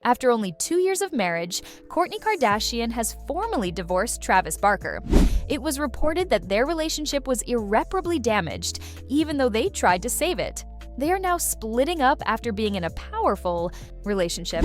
After only 2 years of marriage, Kourtney Kardashian has formally divorced Travis Barker. It was reported that their relationship was irreparably damaged, even though they tried to save it. They are now splitting up after being in a powerful relationship.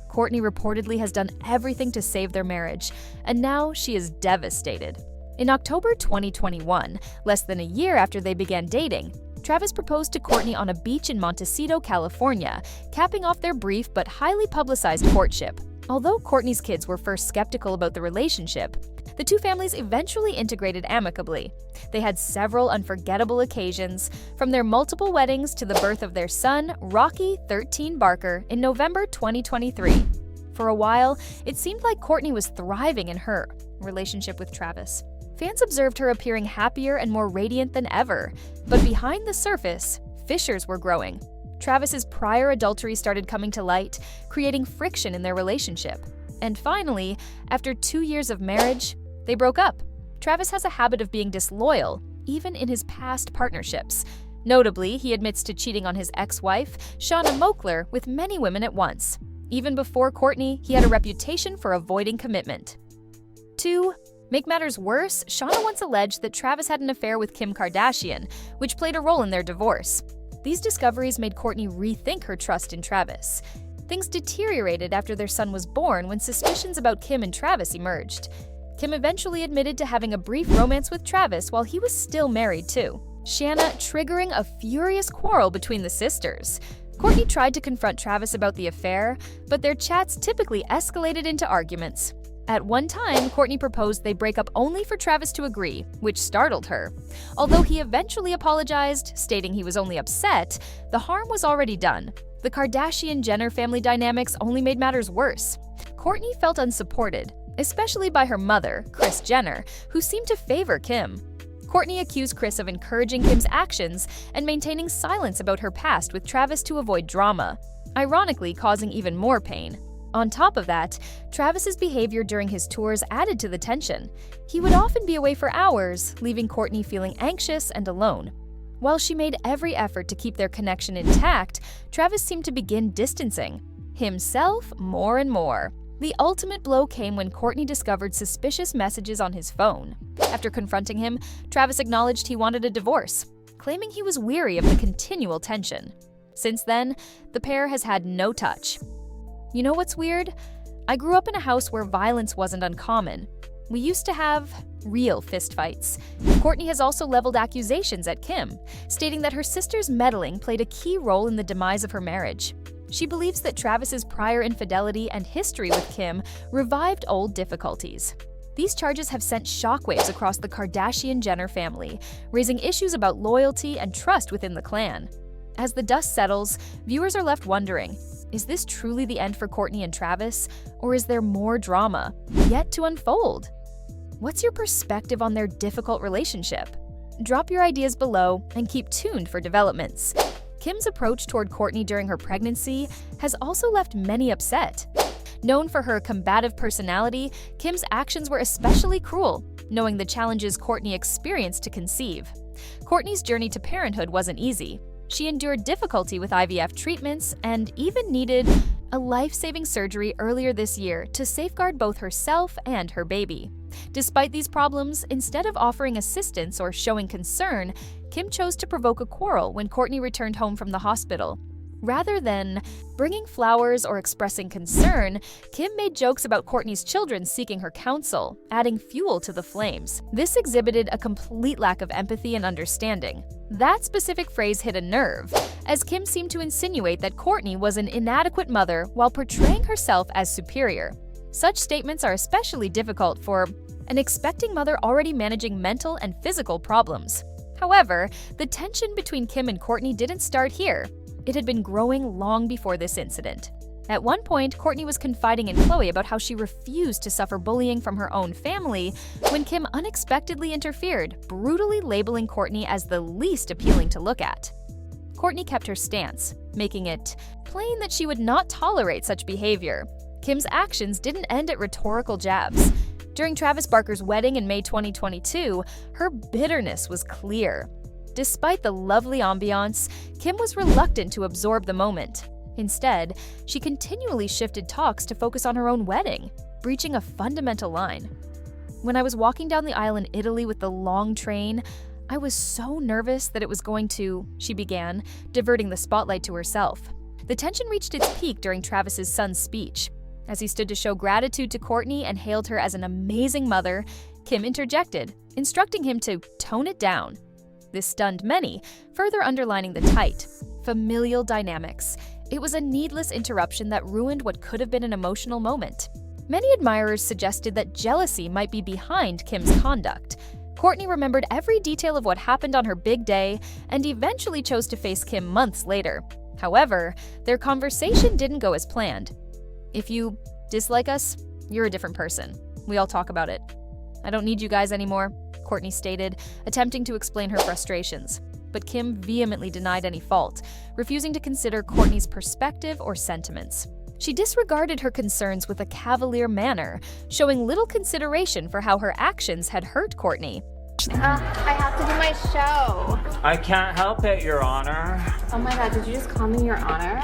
Kourtney reportedly has done everything to save their marriage, and now she is devastated. In October 2021, less than a year after they began dating, Travis proposed to Kourtney on a beach in Montecito, California, capping off their brief but highly publicized courtship. Although Kourtney's kids were first skeptical about the relationship, the two families eventually integrated amicably. They had several unforgettable occasions, from their multiple weddings to the birth of their son, Rocky 13 Barker, in November 2023. For a while, it seemed like Kourtney was thriving in her relationship with Travis. Fans observed her appearing happier and more radiant than ever, but behind the surface, fissures were growing. Travis's prior adultery started coming to light, creating friction in their relationship. And finally, after 2 years of marriage, they broke up. Travis has a habit of being disloyal, even in his past partnerships. Notably, he admits to cheating on his ex-wife, Shauna Moakler, with many women at once. Even before Kourtney, he had a reputation for avoiding commitment. 2. Make matters worse, Shauna once alleged that Travis had an affair with Kim Kardashian, which played a role in their divorce. These discoveries made Kourtney rethink her trust in Travis. Things deteriorated after their son was born when suspicions about Kim and Travis emerged. Kim eventually admitted to having a brief romance with Travis while he was still married too, Shanna triggering a furious quarrel between the sisters. Kourtney tried to confront Travis about the affair, but their chats typically escalated into arguments. At one time, Kourtney proposed they break up only for Travis to agree, which startled her. Although he eventually apologized, stating he was only upset, the harm was already done. The Kardashian-Jenner family dynamics only made matters worse. Kourtney felt unsupported, especially by her mother, Kris Jenner, who seemed to favor Kim. Kourtney accused Kris of encouraging Kim's actions and maintaining silence about her past with Travis to avoid drama, ironically causing even more pain. On top of that, Travis's behavior during his tours added to the tension. He would often be away for hours, leaving Kourtney feeling anxious and alone. While she made every effort to keep their connection intact, Travis seemed to begin distancing himself more and more. The ultimate blow came when Kourtney discovered suspicious messages on his phone. After confronting him, Travis acknowledged he wanted a divorce, claiming he was weary of the continual tension. Since then, the pair has had no touch. You know what's weird? I grew up in a house where violence wasn't uncommon. We used to have real fistfights. Kourtney has also leveled accusations at Kim, stating that her sister's meddling played a key role in the demise of her marriage. She believes that Travis's prior infidelity and history with Kim revived old difficulties. These charges have sent shockwaves across the Kardashian-Jenner family, raising issues about loyalty and trust within the clan. As the dust settles, viewers are left wondering, is this truly the end for Kourtney and Travis, or is there more drama yet to unfold? What's your perspective on their difficult relationship? Drop your ideas below and keep tuned for developments. Kim's approach toward Kourtney during her pregnancy has also left many upset. Known for her combative personality, Kim's actions were especially cruel, knowing the challenges Kourtney experienced to conceive. Kourtney's journey to parenthood wasn't easy. She endured difficulty with IVF treatments and even needed a life-saving surgery earlier this year to safeguard both herself and her baby. Despite these problems, instead of offering assistance or showing concern, Kim chose to provoke a quarrel when Kourtney returned home from the hospital. Rather than bringing flowers or expressing concern, Kim made jokes about Kourtney's children seeking her counsel, adding fuel to the flames. This exhibited a complete lack of empathy and understanding. That specific phrase hit a nerve, as Kim seemed to insinuate that Kourtney was an inadequate mother while portraying herself as superior. Such statements are especially difficult for an expecting mother already managing mental and physical problems. However, the tension between Kim and Kourtney didn't start here. It had been growing long before this incident. At one point, Kourtney was confiding in Khloe about how she refused to suffer bullying from her own family when Kim unexpectedly interfered, brutally labeling Kourtney as the least appealing to look at. Kourtney kept her stance, making it plain that she would not tolerate such behavior. Kim's actions didn't end at rhetorical jabs. During Travis Barker's wedding in May 2022, her bitterness was clear. Despite the lovely ambiance, Kim was reluctant to absorb the moment. Instead, she continually shifted talks to focus on her own wedding, breaching a fundamental line. "When I was walking down the aisle in Italy with the long train, I was so nervous that it was going to," she began, diverting the spotlight to herself. The tension reached its peak during Travis's son's speech. As he stood to show gratitude to Kourtney and hailed her as an amazing mother, Kim interjected, instructing him to tone it down. This stunned many, further underlining the tight, familial dynamics. It was a needless interruption that ruined what could have been an emotional moment. Many admirers suggested that jealousy might be behind Kim's conduct. Kourtney remembered every detail of what happened on her big day and eventually chose to face Kim months later. However, their conversation didn't go as planned. "If you dislike us, you're a different person. We all talk about it. I don't need you guys anymore," Kourtney stated, attempting to explain her frustrations. But Kim vehemently denied any fault, refusing to consider Kourtney's perspective or sentiments. She disregarded her concerns with a cavalier manner, showing little consideration for how her actions had hurt Kourtney. I have to do my show. I can't help it, Your Honor. Oh my God, did you just call me Your Honor?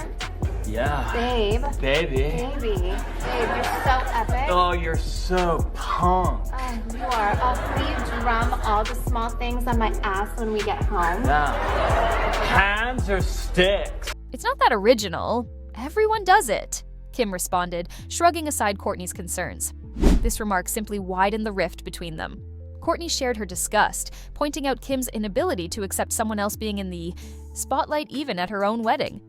Yeah. Babe. Baby. Babe, you're so epic. Oh, you're so pumped. Oh, you are. Oh, will you drum all the small things on my ass when we get home? Yeah. Hands or sticks? "It's not that original. Everyone does it," Kim responded, shrugging aside Kourtney's concerns. This remark simply widened the rift between them. Kourtney shared her disgust, pointing out Kim's inability to accept someone else being in the spotlight even at her own wedding.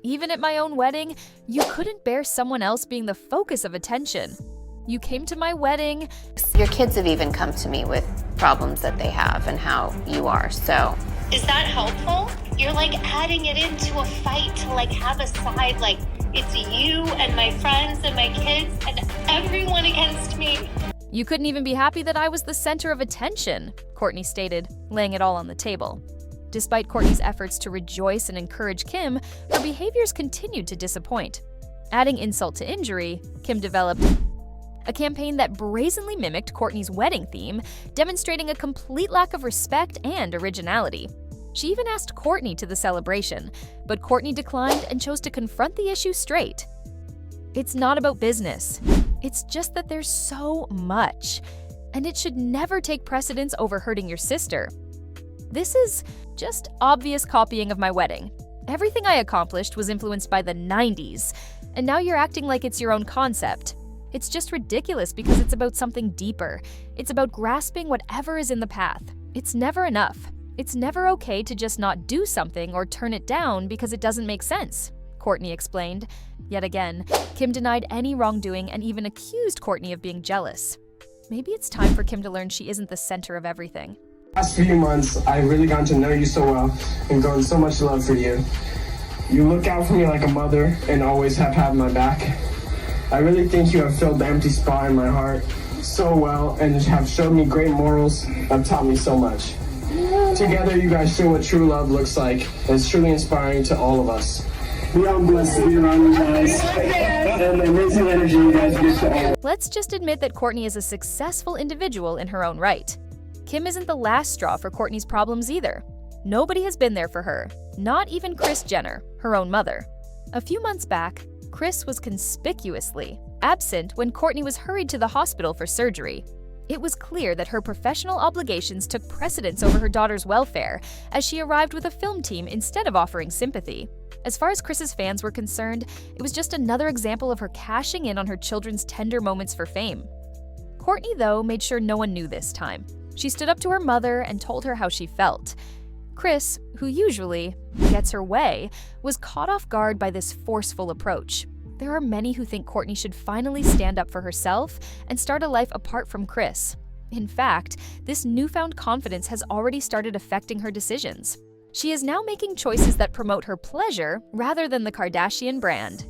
"Even at my own wedding, you couldn't bear someone else being the focus of attention. You came to my wedding." Your kids have even come to me with problems that they have and how you are, so. Is that helpful? You're like adding it into a fight to like have a side, like it's you and my friends and my kids and everyone against me. "You couldn't even be happy that I was the center of attention," Kourtney stated, laying it all on the table. Despite Kourtney's efforts to rejoice and encourage Kim, her behaviors continued to disappoint. Adding insult to injury, Kim developed a campaign that brazenly mimicked Kourtney's wedding theme, demonstrating a complete lack of respect and originality. She even asked Kourtney to the celebration, but Kourtney declined and chose to confront the issue straight. "It's not about business. It's just that there's so much, and it should never take precedence over hurting your sister. This is just obvious copying of my wedding. Everything I accomplished was influenced by the 90s, and now you're acting like it's your own concept. It's just ridiculous because it's about something deeper. It's about grasping whatever is in the path. It's never enough. It's never okay to just not do something or turn it down because it doesn't make sense," Kourtney explained. Yet again, Kim denied any wrongdoing and even accused Kourtney of being jealous. Maybe it's time for Kim to learn she isn't the center of everything. Last few months, I've really gotten to know you so well and grown so much love for you. You look out for me like a mother and always have had my back. I really think you have filled the empty spot in my heart so well and have showed me great morals and taught me so much. Together, you guys show what true love looks like, and it's truly inspiring to all of us. We are blessed to be around you guys, and the amazing energy you guys give to all. Let's just admit that Kourtney is a successful individual in her own right. Kim isn't the last straw for Kourtney's problems either. Nobody has been there for her, not even Kris Jenner, her own mother. A few months back, Kris was conspicuously absent when Kourtney was hurried to the hospital for surgery. It was clear that her professional obligations took precedence over her daughter's welfare, as she arrived with a film team instead of offering sympathy. As far as Kris's fans were concerned, it was just another example of her cashing in on her children's tender moments for fame. Kourtney, though, made sure no one knew this time. She stood up to her mother and told her how she felt. Kris, who usually gets her way, was caught off guard by this forceful approach. There are many who think Kourtney should finally stand up for herself and start a life apart from Kris. In fact, this newfound confidence has already started affecting her decisions. She is now making choices that promote her pleasure rather than the Kardashian brand.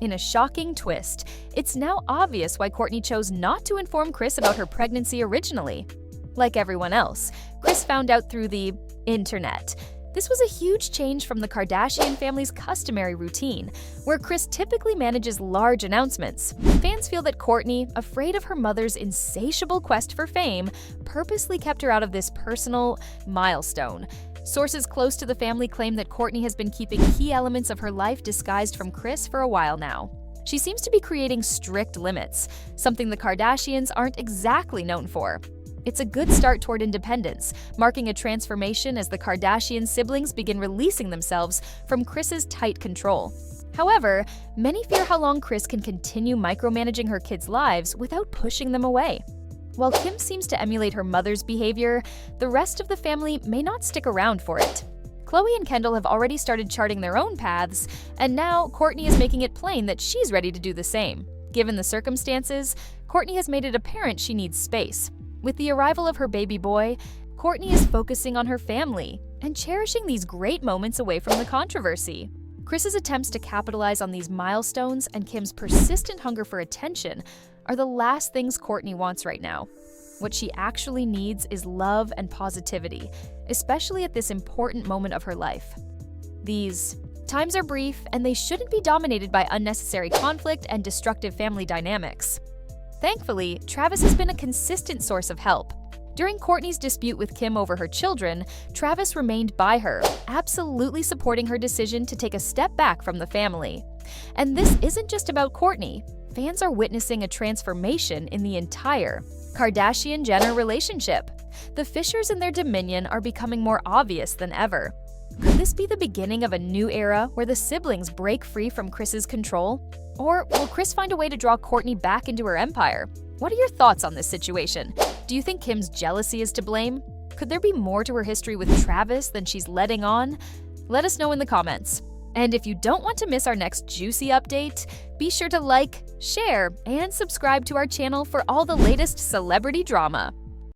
In a shocking twist, it's now obvious why Kourtney chose not to inform Kris about her pregnancy originally. Like everyone else, Kris found out through the internet. This was a huge change from the Kardashian family's customary routine, where Kris typically manages large announcements. Fans feel that Kourtney, afraid of her mother's insatiable quest for fame, purposely kept her out of this personal milestone. Sources close to the family claim that Kourtney has been keeping key elements of her life disguised from Kris for a while now. She seems to be creating strict limits, something the Kardashians aren't exactly known for. It's a good start toward independence, marking a transformation as the Kardashian siblings begin releasing themselves from Kris's tight control. However, many fear how long Kris can continue micromanaging her kids' lives without pushing them away. While Kim seems to emulate her mother's behavior, the rest of the family may not stick around for it. Khloe and Kendall have already started charting their own paths, and now Kourtney is making it plain that she's ready to do the same. Given the circumstances, Kourtney has made it apparent she needs space. With the arrival of her baby boy, Kourtney is focusing on her family and cherishing these great moments away from the controversy. Kris's attempts to capitalize on these milestones and Kim's persistent hunger for attention are the last things Kourtney wants right now. What she actually needs is love and positivity, especially at this important moment of her life. These times are brief, and they shouldn't be dominated by unnecessary conflict and destructive family dynamics. Thankfully, Travis has been a consistent source of help. During Kourtney's dispute with Kim over her children, Travis remained by her, absolutely supporting her decision to take a step back from the family. And this isn't just about Kourtney. Fans are witnessing a transformation in the entire Kardashian-Jenner relationship. The fissures in their dominion are becoming more obvious than ever. Could this be the beginning of a new era where the siblings break free from Kris's control? Or will Kris find a way to draw Kourtney back into her empire? What are your thoughts on this situation? Do you think Kim's jealousy is to blame? Could there be more to her history with Travis than she's letting on? Let us know in the comments. And if you don't want to miss our next juicy update, be sure to like, share, and subscribe to our channel for all the latest celebrity drama.